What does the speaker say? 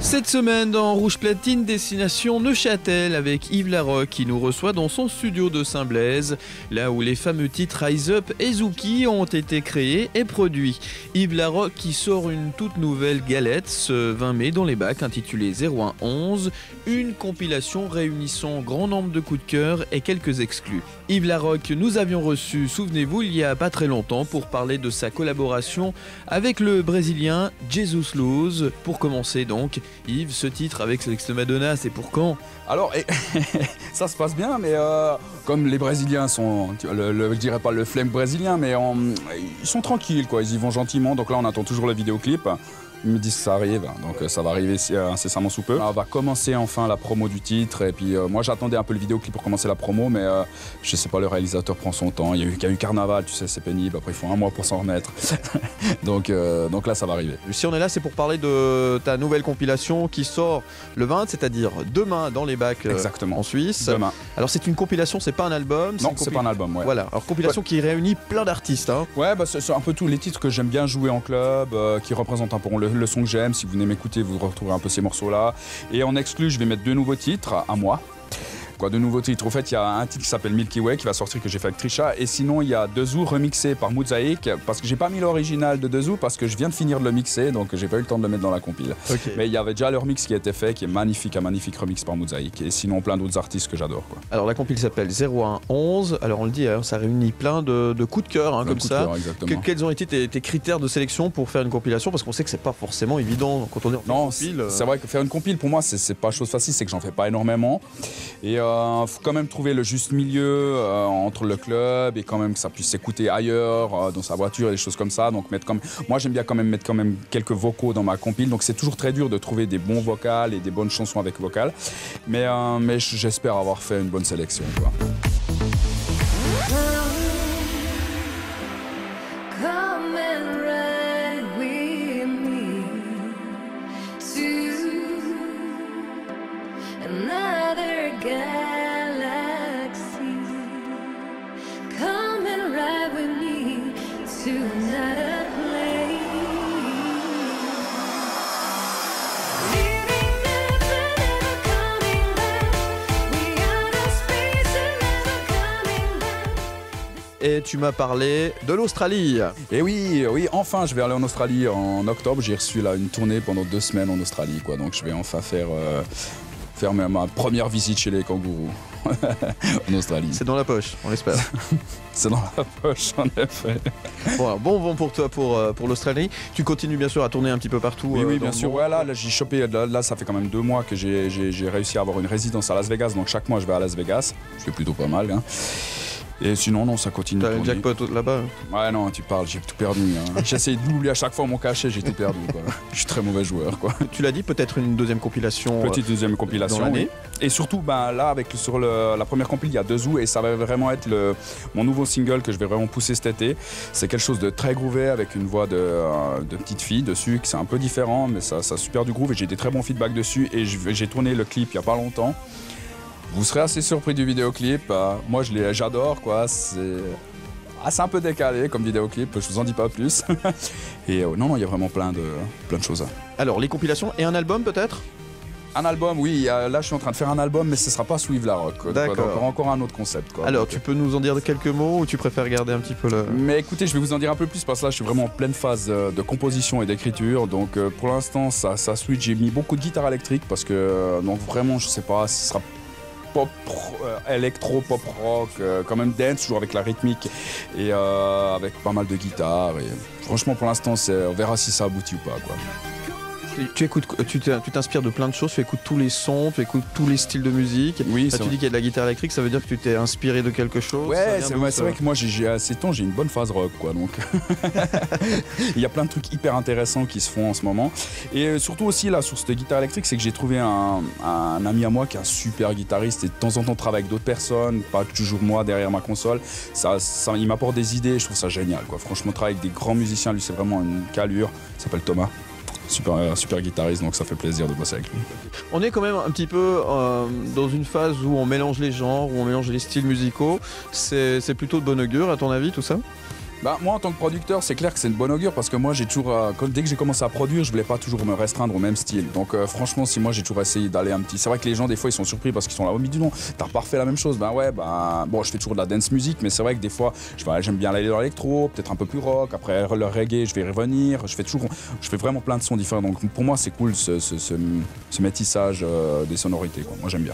Cette semaine dans Rouge Platine, destination Neuchâtel avec Yves Larocque qui nous reçoit dans son studio de Saint-Blaise, là où les fameux titres Rise Up et Zouki ont été créés et produits. Yves Larocque qui sort une toute nouvelle galette ce 20 mai dans les bacs intitulée 0111, une compilation réunissant grand nombre de coups de cœur et quelques exclus. Yves Larocque, nous avions reçu, souvenez-vous, il y a pas très longtemps pour parler de sa collaboration avec le Brésilien Jesus Luz. Pour commencer donc, Yves, ce titre avec Selecta Madonna, c'est pour quand? Alors, ça se passe bien, mais comme les Brésiliens sont, je dirais pas le flemme brésilien, mais ils sont tranquilles, quoi. Ils y vont gentiment. Donc là, on attend toujours le vidéoclip. Ils me disent que ça arrive, donc ça va arriver incessamment sous peu. On va commencer enfin la promo du titre, et puis moi j'attendais un peu le vidéoclip pour commencer la promo, mais je sais pas, le réalisateur prend son temps. Il y a eu Carnaval, tu sais, c'est pénible, après il faut un mois pour s'en remettre. donc là ça va arriver. Si on est là, c'est pour parler de ta nouvelle compilation qui sort le 20, c'est-à-dire demain dans les bacs en Suisse. Demain. Alors c'est une compilation, c'est pas un album? Non, c'est pas un album, ouais. Voilà, alors compilation qui réunit plein d'artistes. Hein. Ouais, bah, c'est un peu tous les titres que j'aime bien jouer en club, qui représentent un peu le son que j'aime. Si vous venez m'écouter, vous retrouverez un peu ces morceaux-là. Et en exclu, je vais mettre 2 nouveaux titres à moi. De nouveaux titres. Au fait, il y a un titre qui s'appelle Milky Way qui va sortir, que j'ai fait avec Trisha. Et sinon, il y a Dezou remixé par Mozaïk, parce que j'ai pas mis l'original de Dezou parce que je viens de finir de le mixer, donc j'ai pas eu le temps de le mettre dans la compile. Okay. Mais il y avait déjà le remix qui a été fait, qui est magnifique, un magnifique remix par Mozaïk. Et sinon, plein d'autres artistes que j'adore. Alors la compile s'appelle 0111. Alors on le dit, ça réunit plein de coups de cœur, comme ça. Quels ont été tes critères de sélection pour faire une compilation? Parce qu'on sait que c'est pas forcément évident quand on est en compile. C'est vrai que faire une compile, pour moi, c'est pas chose facile, c'est que j'en fais pas énormément. Et faut quand même trouver le juste milieu entre le club et quand même que ça puisse s'écouter ailleurs, dans sa voiture et des choses comme ça. Donc moi j'aime bien quand même mettre quelques vocaux dans ma compile. Donc c'est toujours très dur de trouver des bons vocals et des bonnes chansons avec vocales. Mais j'espère avoir fait une bonne sélection, quoi. Et tu m'as parlé de l'Australie. Et oui, enfin je vais aller en Australie en octobre. J'ai reçu là une tournée pendant 2 semaines en Australie, quoi. Donc je vais enfin faire ma première visite chez les kangourous en Australie. C'est dans la poche, on l'espère. C'est dans la poche, en effet. Bon vent pour toi pour l'Australie. Tu continues bien sûr à tourner un petit peu partout. Oui, bien sûr. Ouais, là j'ai chopé. Là, ça fait quand même 2 mois que j'ai réussi à avoir une résidence à Las Vegas. Donc chaque mois, je vais à Las Vegas. Je fais plutôt pas mal, hein. Et sinon, non, ça continue. T'as le jackpot là-bas? Ouais, non, tu parles, j'ai tout perdu. Hein. J'essaie de l'oublier à chaque fois mon cachet, j'ai tout perdu, quoi. Je suis très mauvais joueur, quoi. Tu l'as dit, peut-être une deuxième compilation. Petite deuxième compilation, dans l'année. Oui. Et surtout, là, sur la première compil, il y a Dezou, et ça va vraiment être mon nouveau single que je vais vraiment pousser cet été. C'est quelque chose de très groové, avec une voix de petite fille dessus, qui c'est un peu différent, mais ça a super du groove, et j'ai des très bons feedbacks dessus, et j'ai tourné le clip il y a pas longtemps. Vous serez assez surpris du vidéoclip. Moi, j'adore, quoi. C'est un peu décalé comme vidéoclip. Je vous en dis pas plus. Et non, il y a vraiment plein de choses. Alors, les compilations et un album, peut-être? Un album, oui. Là, je suis en train de faire un album, mais ce sera pas sous Yves Larocque. D'accord. Encore un autre concept, quoi. Alors, tu peux nous en dire quelques mots ou tu préfères garder un petit peu le... Mais écoutez, je vais vous en dire un peu plus parce que là, je suis vraiment en pleine phase de composition et d'écriture. Donc, pour l'instant, ça switch. J'ai mis beaucoup de guitare électrique parce que, donc vraiment, je sais pas, ce sera pop, électro, pop rock, quand même dance, toujours avec la rythmique et avec pas mal de guitare. Et franchement, pour l'instant, on verra si ça aboutit ou pas, quoi. Tu t'inspires de plein de choses, tu écoutes tous les sons, tu écoutes tous les styles de musique. Oui, tu dis qu'il y a de la guitare électrique, ça veut dire que tu t'es inspiré de quelque chose? Ouais, c'est vrai que moi, à ces temps, j'ai une bonne phase rock, quoi. Donc, il y a plein de trucs hyper intéressants qui se font en ce moment. Et surtout aussi, là, sur cette guitare électrique, c'est que j'ai trouvé un ami à moi qui est un super guitariste et de temps en temps travaille avec d'autres personnes, pas toujours moi derrière ma console. Il m'apporte des idées, je trouve ça génial, quoi. Franchement, travailler avec des grands musiciens, lui, c'est vraiment une calure. Il s'appelle Thomas. Super guitariste, donc ça fait plaisir de bosser avec lui. On est quand même un petit peu dans une phase où on mélange les genres, où on mélange les styles musicaux. C'est plutôt de bon augure, à ton avis, tout ça? Bah, moi en tant que producteur, c'est clair que c'est une bonne augure parce que moi j'ai toujours, dès que j'ai commencé à produire, je voulais pas toujours me restreindre au même style. Donc franchement, si moi j'ai toujours essayé d'aller un petit. C'est vrai que les gens des fois ils sont surpris parce qu'ils sont là, oh mais dis donc, t'as pas refait la même chose. Ben ouais, bon, je fais toujours de la dance music, mais c'est vrai que des fois, j'aime bien aller dans l'électro, peut-être un peu plus rock. Après le reggae, je vais y revenir. Je fais vraiment plein de sons différents. Donc pour moi, c'est cool ce métissage des sonorités, quoi. Moi j'aime bien.